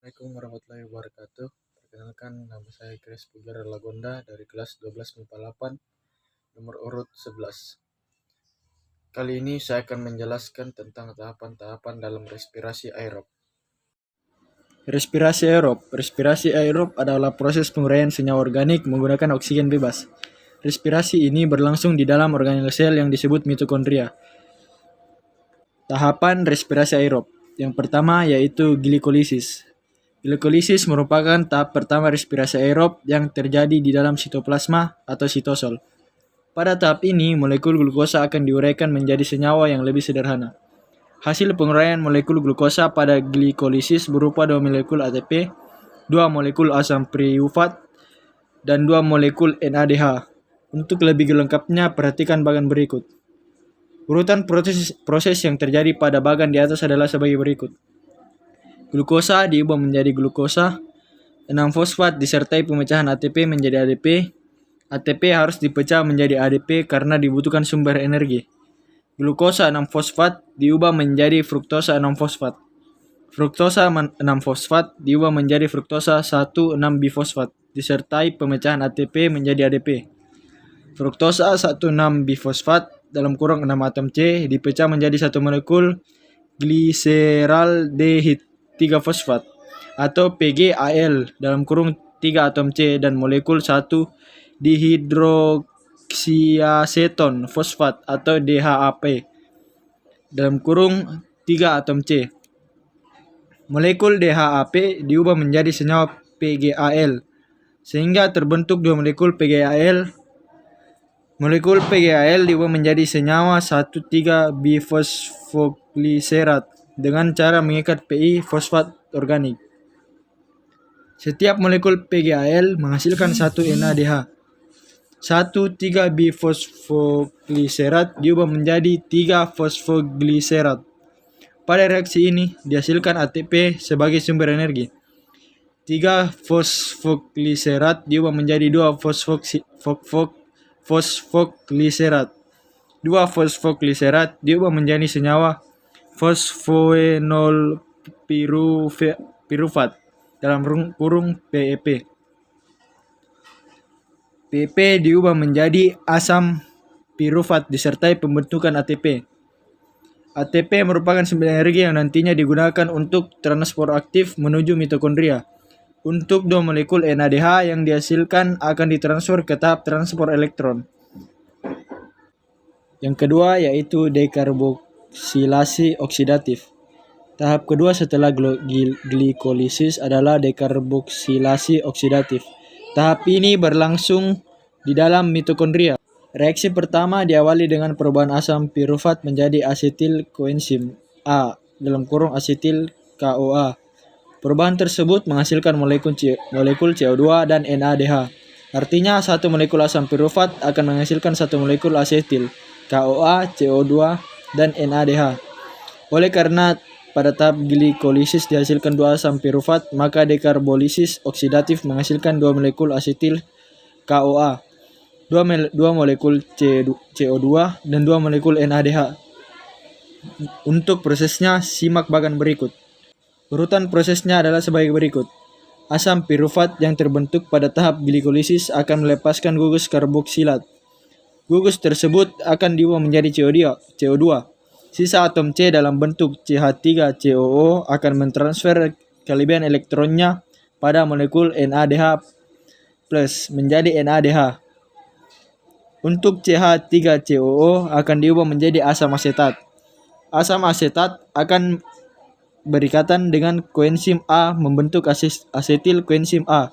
Assalamualaikum warahmatullahi wabarakatuh. Perkenalkan, nama saya Chris Pugar Lagonda dari kelas 12 MIPA 8, nomor urut 11. Kali ini saya akan menjelaskan tentang tahapan-tahapan dalam respirasi aerob. Respirasi aerob adalah proses penguraian senyawa organik menggunakan oksigen bebas. Respirasi ini berlangsung di dalam organel sel yang disebut mitokondria. Tahapan respirasi aerob. Yang pertama yaitu glikolisis. Glikolisis merupakan tahap pertama respirasi aerob yang terjadi di dalam sitoplasma atau sitosol. Pada tahap ini, molekul glukosa akan diuraikan menjadi senyawa yang lebih sederhana. Hasil penguraian molekul glukosa pada glikolisis berupa 2 molekul ATP, 2 molekul asam priufat, dan 2 molekul NADH. Untuk lebih lengkapnya, perhatikan bagan berikut. Urutan proses yang terjadi pada bagan di atas adalah sebagai berikut. Glukosa diubah menjadi glukosa, 6-fosfat disertai pemecahan ATP menjadi ADP. ATP harus dipecah menjadi ADP karena dibutuhkan sumber energi. Glukosa 6-fosfat diubah menjadi fruktosa 6-fosfat. Fruktosa 6-fosfat diubah menjadi fruktosa 1,6-bifosfat disertai pemecahan ATP menjadi ADP. Fruktosa 1,6-bifosfat dalam kurung 6 atom C dipecah menjadi satu molekul gliseraldehid 3-fosfat atau PGAL dalam kurung 3 atom C dan molekul 1 dihidroksiaseton fosfat atau DHAP dalam kurung 3 atom C. Molekul DHAP diubah menjadi senyawa PGAL sehingga terbentuk 2 molekul PGAL. Molekul PGAL diubah menjadi senyawa 1,3-bifosfogliserat dengan cara mengikat PI fosfat organik. Setiap molekul PGAL menghasilkan 1 NADH. 1,3-bifosfogliserat diubah menjadi 3-fosfogliserat. Pada reaksi ini dihasilkan ATP sebagai sumber energi. 3-fosfogliserat diubah menjadi 2-fosfogliserat. 2-fosfogliserat diubah menjadi senyawa fosfoenol pirufat dalam kurung PEP. PEP diubah menjadi asam pirufat disertai pembentukan ATP. ATP merupakan sumber energi yang nantinya digunakan untuk transport aktif menuju mitokondria. Untuk 2 molekul NADH yang dihasilkan akan ditransfer ke tahap transport elektron. Yang kedua yaitu dekarboksilasi oksidatif. Tahap kedua setelah glikolisis adalah dekarboksilasi oksidatif. Tahap ini berlangsung di dalam mitokondria. Reaksi pertama diawali dengan perubahan asam pirufat menjadi asetil koenzim A dalam kurung asetil CoA. Perubahan tersebut menghasilkan molekul CO2 dan NADH. Artinya satu molekul asam pirufat akan menghasilkan satu molekul asetil, CoA, CO2, dan NADH. Oleh karena pada tahap glikolisis dihasilkan 2 asam pirufat, maka dekarbolisis oksidatif menghasilkan 2 molekul asetil CoA, 2 molekul CO2, dan 2 molekul NADH. Untuk prosesnya, simak bagan berikut. Urutan prosesnya adalah sebagai berikut. Asam pirufat yang terbentuk pada tahap glikolisis akan melepaskan gugus karboksilat. Gugus tersebut akan diubah menjadi CO2. Sisa atom C dalam bentuk CH3COO akan mentransfer kelebihan elektronnya pada molekul NADH plus menjadi NADH. Untuk CH3COO akan diubah menjadi asam asetat. Asam asetat akan berikatan dengan koenzim A membentuk asetil koenzim A.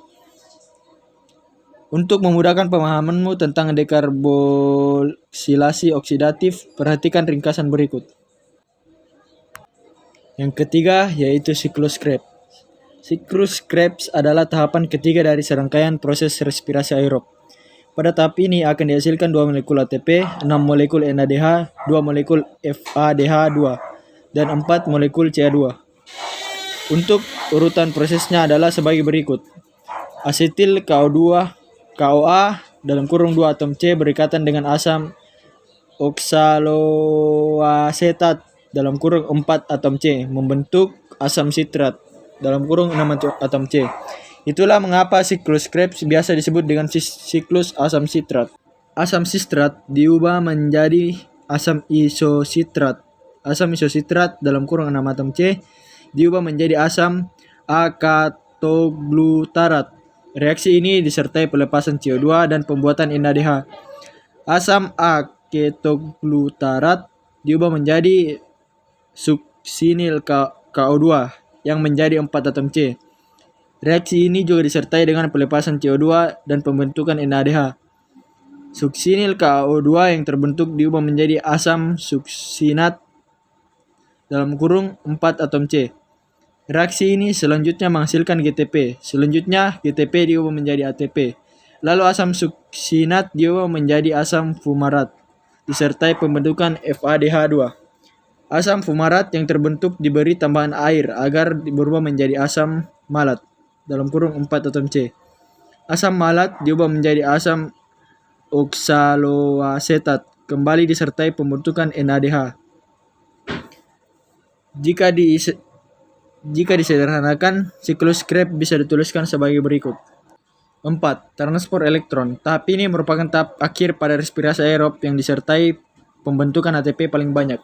Untuk memudahkan pemahamanmu tentang dekarboksilasi oksidatif, perhatikan ringkasan berikut. Yang ketiga yaitu siklus Krebs. Siklus Krebs adalah tahapan ketiga dari serangkaian proses respirasi aerob. Pada tahap ini akan dihasilkan 2 molekul ATP, 6 molekul NADH, 2 molekul FADH2, dan 4 molekul CH2. Untuk urutan prosesnya adalah sebagai berikut. Asetil CoA dalam kurung 2 atom C berikatan dengan asam oksaloasetat dalam kurung 4 atom C membentuk asam sitrat. dalam kurung 6 atom C. Itulah mengapa siklus Krebs biasa disebut dengan siklus asam sitrat. Asam sitrat diubah menjadi asam isositrat. Asam isositrat dalam kurung 6 atom C diubah menjadi asam akatoglutarat. Reaksi ini disertai pelepasan CO2 dan pembuatan NADH. Asam aketoglutarat diubah menjadi suksinil KO2 yang menjadi 4 atom C. Reaksi ini juga disertai dengan pelepasan CO2 dan pembentukan NADH. Suksinil KO2 yang terbentuk diubah menjadi asam suksinat dalam kurung 4 atom C. Reaksi ini selanjutnya menghasilkan GTP. Selanjutnya GTP diubah menjadi ATP. Lalu asam suksinat diubah menjadi asam fumarat disertai pembentukan FADH2. Asam fumarat yang terbentuk diberi tambahan air agar berubah menjadi asam malat dalam kurung 4 atom C. Asam malat diubah menjadi asam oksaloasetat kembali disertai pembentukan NADH. Jika disederhanakan, siklus Krebs bisa dituliskan sebagai berikut. 4. Transport elektron. Tahap ini merupakan tahap akhir pada respirasi aerob yang disertai pembentukan ATP paling banyak.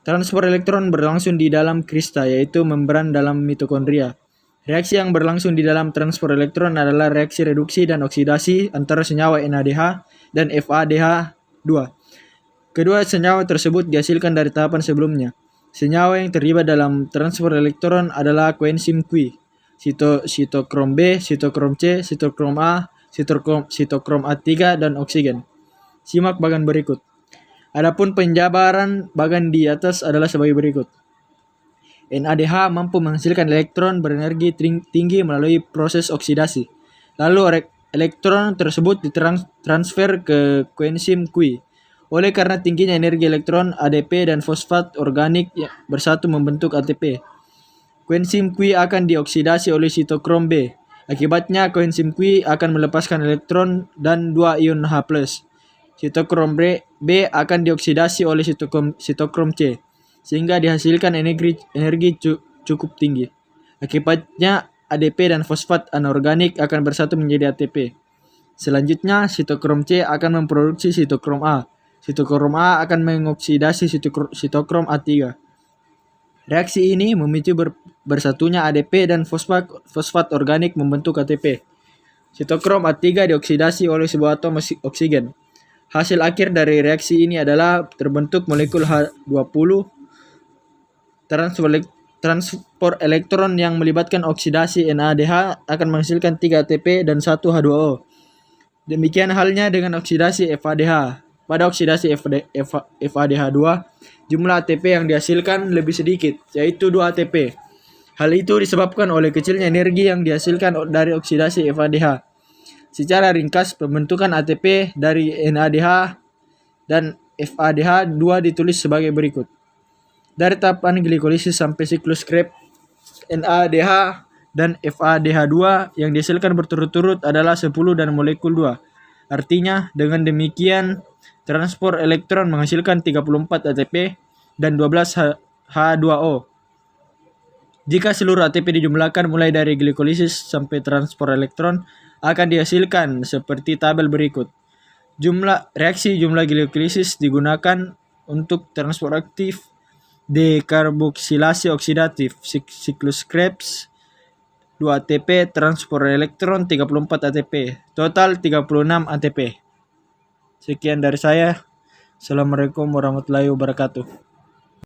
Transport elektron berlangsung di dalam krista, yaitu membran dalam mitokondria. Reaksi yang berlangsung di dalam transport elektron adalah reaksi reduksi dan oksidasi antara senyawa NADH dan FADH2. Kedua senyawa tersebut dihasilkan dari tahapan sebelumnya. Senyawa yang terlibat dalam transport elektron adalah koenzim Q, sitokrom B, sitokrom C, sitokrom A, sitokrom A3, dan oksigen. Simak bagan berikut. Adapun penjabaran bagan di atas adalah sebagai berikut. NADH mampu menghasilkan elektron berenergi tinggi melalui proses oksidasi. Lalu elektron tersebut ditransfer ke koenzim Q. Oleh karena tingginya energi elektron, ADP dan fosfat organik bersatu membentuk ATP. Koenzim Q akan dioksidasi oleh sitokrom B. Akibatnya koenzim Q akan melepaskan elektron dan 2 ion H+. Sitokrom B akan dioksidasi oleh sitokrom C, sehingga dihasilkan energi cukup tinggi. Akibatnya ADP dan fosfat anorganik akan bersatu menjadi ATP. Selanjutnya sitokrom C akan memproduksi sitokrom A. Sitokrom A akan mengoksidasi sitokrom A3. Reaksi ini memicu bersatunya ADP dan fosfat organik membentuk ATP. Sitokrom A3 dioksidasi oleh sebuah atom oksigen. Hasil akhir dari reaksi ini adalah terbentuk molekul H20. Transport elektron yang melibatkan oksidasi NADH akan menghasilkan 3 ATP dan 1 H2O. Demikian halnya dengan oksidasi FADH. Pada oksidasi FADH2, jumlah ATP yang dihasilkan lebih sedikit, yaitu 2 ATP. Hal itu disebabkan oleh kecilnya energi yang dihasilkan dari oksidasi FADH. Secara ringkas, pembentukan ATP dari NADH dan FADH2 ditulis sebagai berikut. Dari tahapan glikolisis sampai siklus Krebs, NADH dan FADH2 yang dihasilkan berturut-turut adalah 10 dan molekul 2. Artinya, dengan demikian, transport elektron menghasilkan 34 ATP dan 12 H2O. Jika seluruh ATP dijumlahkan mulai dari glikolisis sampai transport elektron, akan dihasilkan seperti tabel berikut. Reaksi jumlah glikolisis digunakan untuk transport aktif dekarboksilasi oksidatif siklus Krebs 2 ATP, transport elektron 34 ATP, total 36 ATP. Sekian dari saya. Assalamualaikum warahmatullahi wabarakatuh.